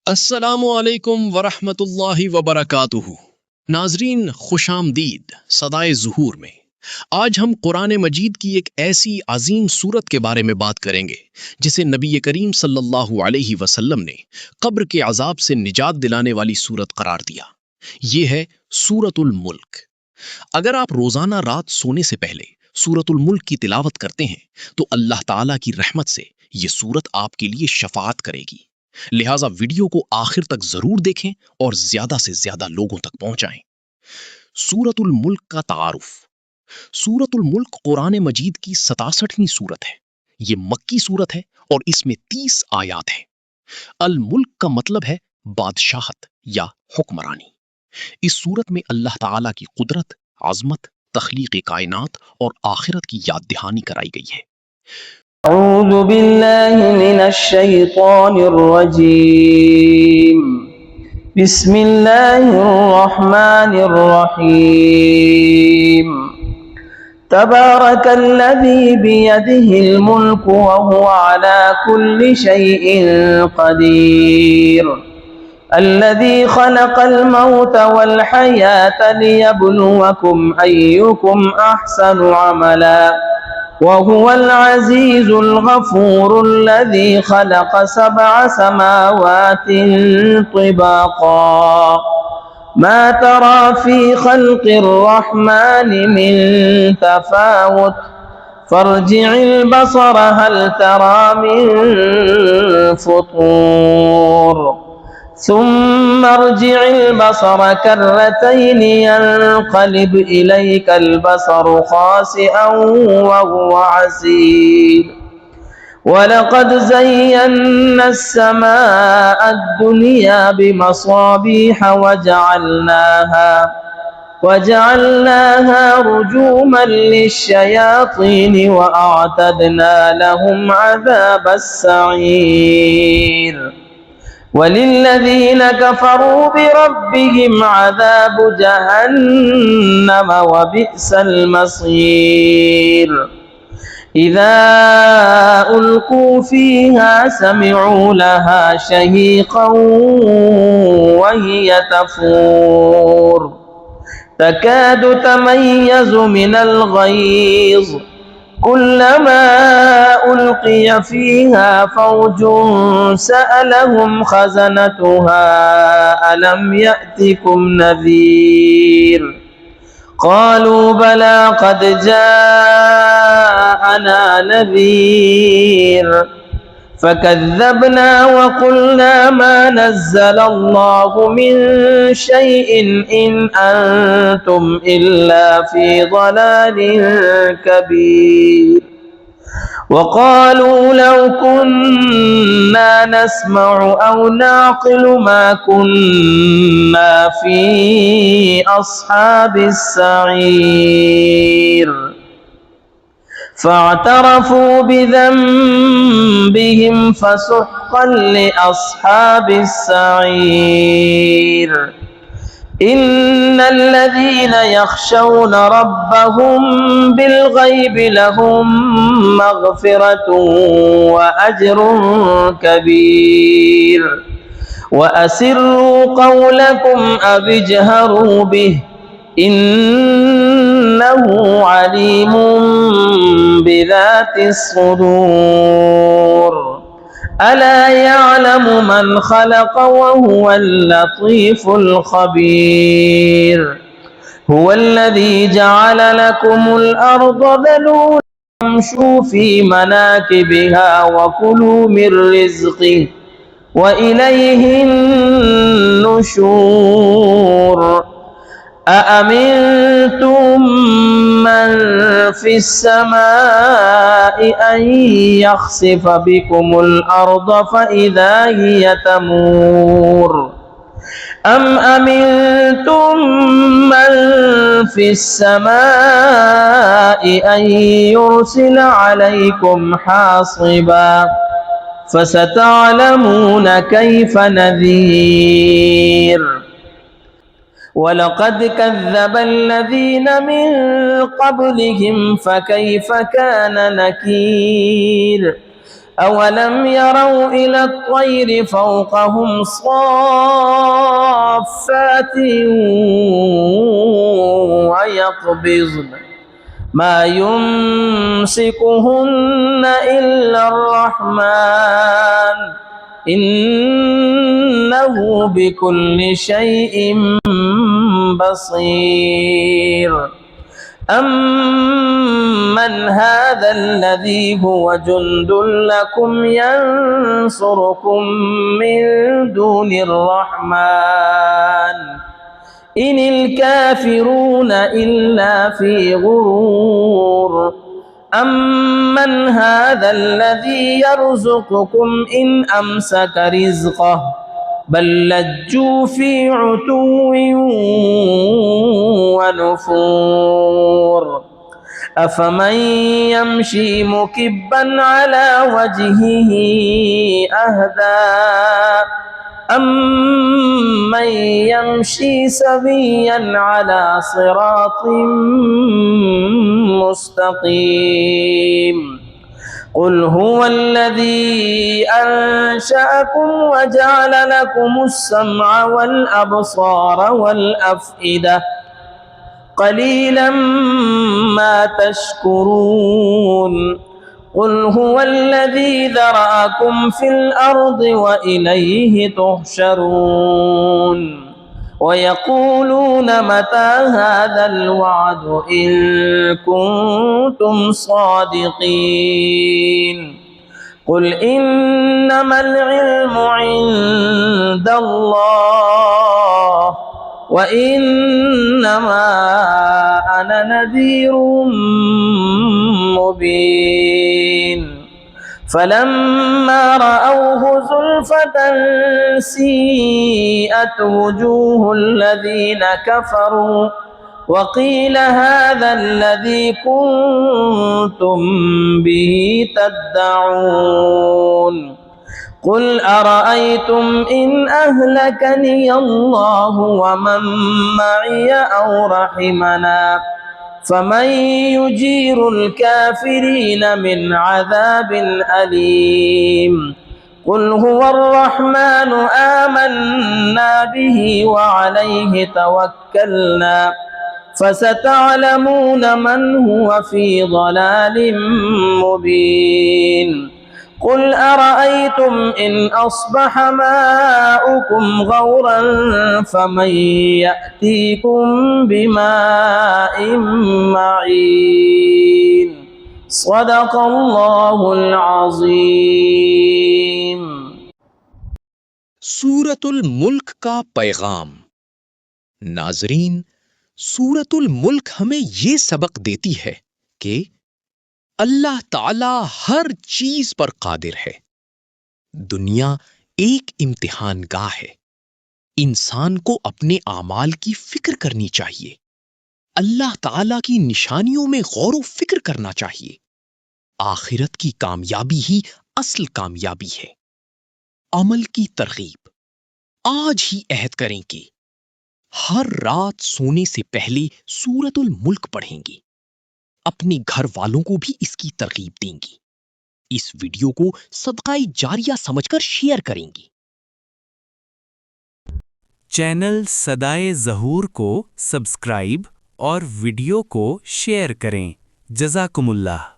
अस्सलामुअलैकुम वरहमतुल्लाहि वबरकातुहू। नाजरीन खुशामदीद सदाए ज़ुहूर में। आज हम कुरान मजीद की एक ऐसी अजीम सूरत के बारे में बात करेंगे जिसे नबी करीम सल्लल्लाहु अलैहि वसल्लम ने कब्र के अजाब से निजात दिलाने वाली सूरत करार दिया। ये है सूरतुल मुल्क। अगर आप रोजाना रात सोने से पहले सूरतुल मुल्क की तिलावत करते हैं तो अल्लाह ताला की रहमत से ये सूरत आपके लिए शफाअत करेगी। लिहाजा वीडियो को आखिर तक जरूर देखें और ज्यादा से ज्यादा लोगों तक पहुंचाएं। सूरतुल मुल्क का तारुफ। सूरतुल मुल्क कुरान मजीद की 67वीं सूरत है। ये मक्की सूरत है और इसमें 30 आयात हैं। अल मुल्क का मतलब है बादशाहत या हुक्मरानी। इस सूरत में अल्लाह ताला की कुदरत, अजमत, तख्लीक कायनात और आखिरत की याद दहानी कराई गई है। अऊज़ु बिल्लाहि मिनश शैतानिर रजीम। बिस्मिल्लाहिर रहमानिर रहीम। तबारकल्लज़ी बियदिहिल मुल्कु व हुवा अला कुल्लि शैइन क़दीर। الذي خلق الموت والحياة ليبلوكم أيكم أحسن عملا وهو العزيز الغفور الذي خلق 7 سماوات طباقا ما ترى في خلق الرحمن من تفاوت فارجع البصر هل ترى من فطور ثم ارجع البصر كرتين ينقلب إليك البصر خاسئا وهو حسير ولقد زينا السماء الدنيا بمصابيح وجعلناها رجوما للشياطين وأعتدنا لهم عذاب السعير وللذين كفروا بربهم عذاب جهنم وبئس المصير إذا ألقوا فيها سمعوا لها شهيقا وهي تفور تكاد تميز من الغيظ كلما ألقي فيها فوج سألهم خزنتها ألم يأتكم نذير قالوا بلى قد جاءنا نذير فكذبنا وقلنا ما نزل الله من شيء إن أنتم إلا في ضلال كبير وقالوا لو كنا نسمع أو نعقل ما كنا في أصحاب السعير فاعترفوا بذنبهم فسحقا لأصحاب السعير إن الذين يخشون ربهم بالغيب لهم مغفرة وأجر كبير وأسروا قولكم أو اجهروا به إنه عليم بذات الصدور ألا يعلم من خلق وهو اللطيف الخبير هو الذي جعل لكم الأرض ذلولا فامشوا في مناكبها وكلوا من رزقه وإليه النشور أأمنتم من في السماء أن يخسف بكم الأرض فإذا هي تمور أم أمنتم من في السماء أن يرسل عليكم حاصبا فستعلمون كيف نذير ولقد كذب الذين من قبلهم فكيف كان نكير أولم يروا إلى الطير فوقهم صافات ويقبضن ما يمسكهن إلا الرحمن إنه بكل شيء بصير أمن هذا الذي هو جند لكم ينصركم من دون الرحمن إن الكافرون إلا في غرور أمن هذا الذي يرزقكم إن أمسك رزقه بل لجوا في عتو ونفور أفمن يمشي مكبا على وجهه أهدى أمن يمشي سويا على صراط مستقيم قل هو الذي أنشأكم وجعل لكم السمع والأبصار والأفئدة قليلا ما تشكرون قل هو الذي ذرأكم في الأرض وإليه تحشرون ويقولون متى هذا الوعد إن كنتم صادقين قل إنما العلم عند الله وإنما أنا نذير مبين فلما رأوه زلفة سيئت وجوه الذين كفروا وقيل هذا الذي كنتم به تدعون قل أرأيتم إن أهلكني الله ومن معي أو رحمنا فمن يجير الكافرين من عذاب أليم قل هو الرحمن آمنا به وعليه توكلنا فستعلمون من هو في ضلال مبين قل أرأيتم إن أصبح ماؤكم غورا فمن يأتيكم بماء معين صدق الله العظيم सूरतुल मुल्क का पैगाम। नाजरीन, सूरतुल मुल्क हमें ये सबक देती है कि अल्लाह ताला हर चीज पर कादिर है। दुनिया एक इम्तिहानगाह है। इंसान को अपने आमाल की फिक्र करनी चाहिए। अल्लाह ताला की निशानियों में गौर व फिक्र करना चाहिए। आखिरत की कामयाबी ही असल कामयाबी है। अमल की तरगीब। आज ही अहद करें कि हर रात सोने से पहले सूरतुल मुल्क पढ़ेंगी। अपने घर वालों को भी इसकी तरगीब देंगी। इस वीडियो को सदकाए जारिया समझकर शेयर करेंगी। चैनल सदाए ज़हूर को सब्सक्राइब और वीडियो को शेयर करें। जज़ाकुमुल्लाह।